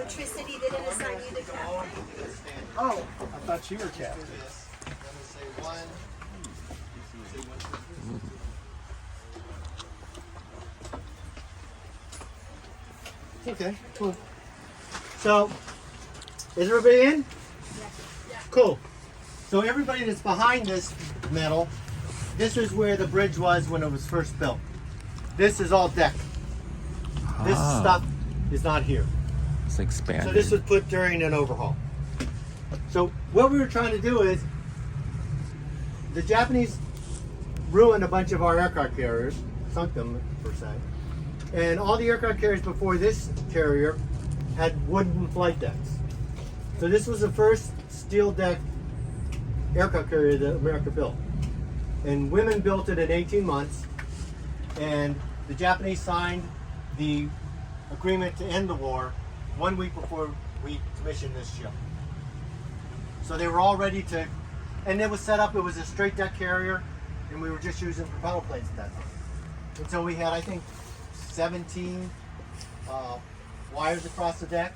electricity, they didn't assign you the captain. Oh, I thought you were captain. Okay, cool. So, is everybody in? Cool. So everybody that's behind this metal, this is where the bridge was when it was first built. This is all deck. This stuff is not here. It's expanded. So this was put during an overhaul. So what we were trying to do is, the Japanese ruined a bunch of our aircraft carriers, sunk them per se, and all the aircraft carriers before this carrier had wooden flight decks. So this was the first steel deck aircraft carrier that America built. And women built it in 18 months, and the Japanese signed the agreement to end the war 1 week before we commissioned this ship. So they were all ready to, and it was set up, it was a straight deck carrier, and we were just using propeller planes at that time. And so we had, I think, 17 wires across the deck,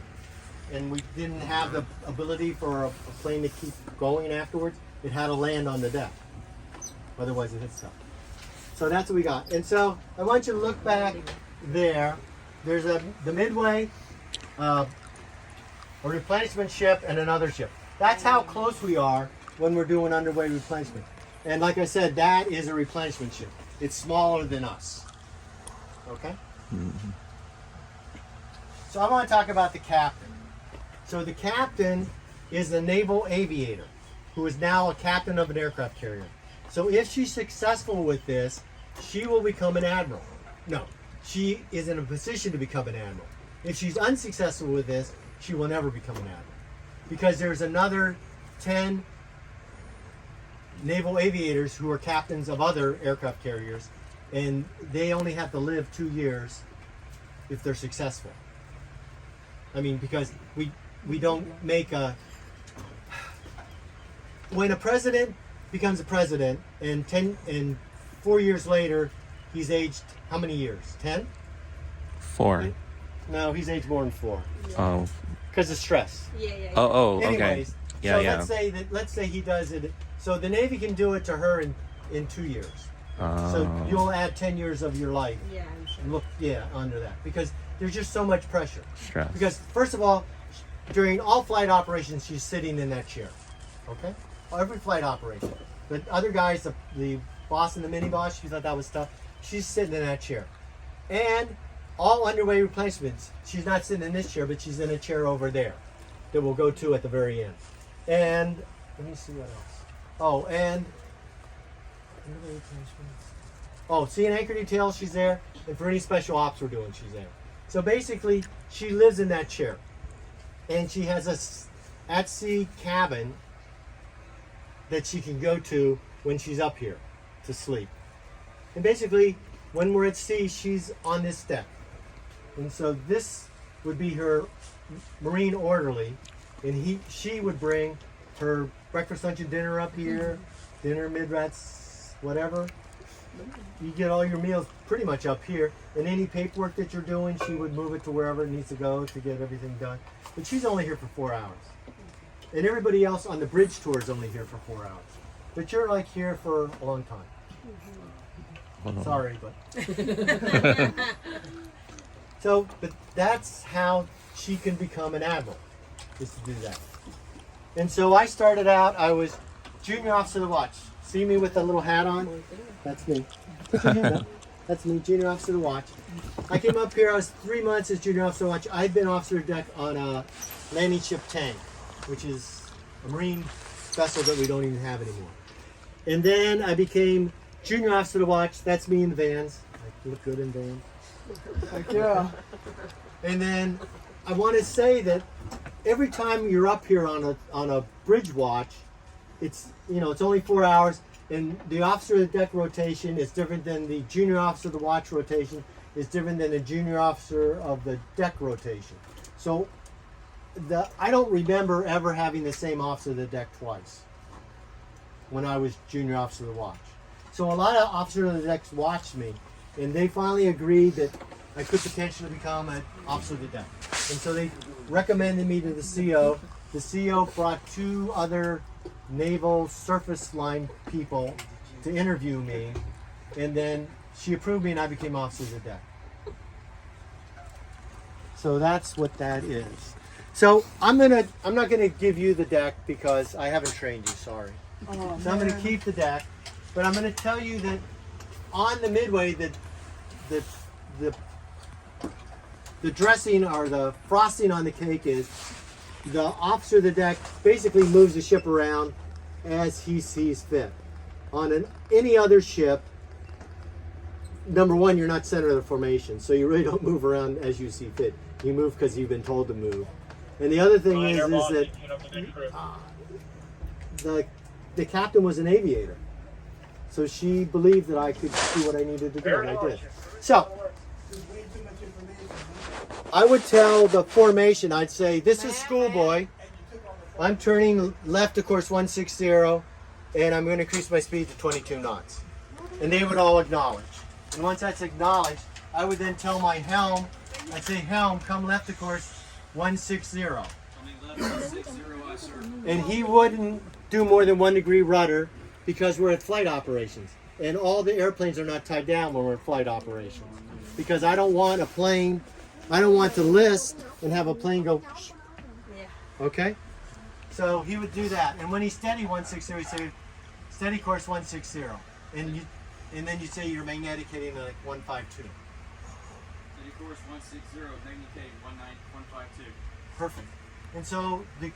and we didn't have the ability for a plane to keep going afterwards. It had to land on the deck, otherwise it hit stuff. So that's what we got. And so I want you to look back there. There's the Midway, a replenishment ship, and another ship. That's how close we are when we're doing underway replenishment. And like I said, that is a replenishment ship. It's smaller than us. Okay? Mm-hmm. So I want to talk about the captain. So the captain is a naval aviator who is now a captain of an aircraft carrier. So if she's successful with this, she will become an admiral. No, she is in a position to become an admiral. If she's unsuccessful with this, she will never become an admiral. Because there's another 10 naval aviators who are captains of other aircraft carriers, and they only have to live 2 years if they're successful. I mean, because we don't make a... When a president becomes a president, and 4 years later, he's aged how many years? 10? 4. No, he's aged more than 4. Oh. Because of stress. Yeah. Oh, Anyways, okay. Yeah, so let's say he does it. So the Navy can do it to her in 2 years. So you'll add 10 years of your life. Yeah, I'm sure. Look, under that, because there's just so much pressure. Stress. Because first of all, during all flight operations, she's sitting in that chair. Okay, every flight operation. The other guys, the boss and the mini boss, she thought that was tough. She's sitting in that chair, and all underway replenishments. She's not sitting in this chair, but she's in a chair over there that we'll go to at the very end. And let me see what else. Oh, and see, in anchor detail, she's there. And for any special ops we're doing, she's there. So basically, she lives in that chair. And she has a at-sea cabin that she can go to when she's up here to sleep. And basically, when we're at sea, she's on this deck. And so this would be her marine orderly. And she would bring her breakfast, lunch, and dinner up here. Dinner, mid-rats, whatever. You get all your meals pretty much up here, and any paperwork that you're doing, she would move it to wherever it needs to go to get everything done. But she's only here for 4 hours. And everybody else on the bridge tour is only here for 4 hours. But you're like here for a long time. Sorry, but... but that's how she can become an admiral, is to do that. And so I started out, I was junior officer of the watch. See me with a little hat on? That's me. Put your hand up. That's me, junior officer of the watch. I came up here, I was 3 months as junior officer of the watch. I'd been officer of deck on a landing ship tank, which is a marine vessel that we don't even have anymore. And then I became junior officer of the watch. That's me in the vans. I look good in vans. Heck yeah. And then I want to say that every time you're up here on a bridge watch, it's only 4 hours, and the officer of the deck rotation is different than the junior officer of the watch rotation, is different than the junior officer of the deck rotation. So I don't remember ever having the same officer of the deck twice when I was junior officer of the watch. So a lot of officers of the decks watched me, and they finally agreed that I could potentially become an officer of the deck. And so they recommended me to the CO. The CO brought 2 other naval surface line people to interview me, and then she approved me and I became officer of the deck. So that's what that is. So I'm not gonna give you the deck because I haven't trained you, sorry. Oh, So I'm gonna keep the deck, but I'm gonna tell you that on the Midway the dressing or the frosting on the cake is the officer of the deck basically moves the ship around as he sees fit. On any other ship, number one, you're not center of the formation, so you really don't move around as you see fit. You move because you've been told to move. And the other thing is that the captain was an aviator, so she believed that I could do what I needed to do, and I did. So I would tell the formation, I'd say, this is schoolboy. I'm turning left to course 160, and I'm going to increase my speed to 22 knots. And they would all acknowledge. And once that's acknowledged, I would then tell my helm, I'd say, helm, come left to course 160. And he wouldn't do more than 1 degree rudder because we're at flight operations. And all the airplanes are not tied down when we're at flight operations. Because I don't want a plane, I don't want to list and have a plane go, okay? So he would do that. And when he's steady 160, he'd say, steady course 160. And then you say you're magnetic heading to like 152. Steady course 160, magnetic 152. Perfect. And so the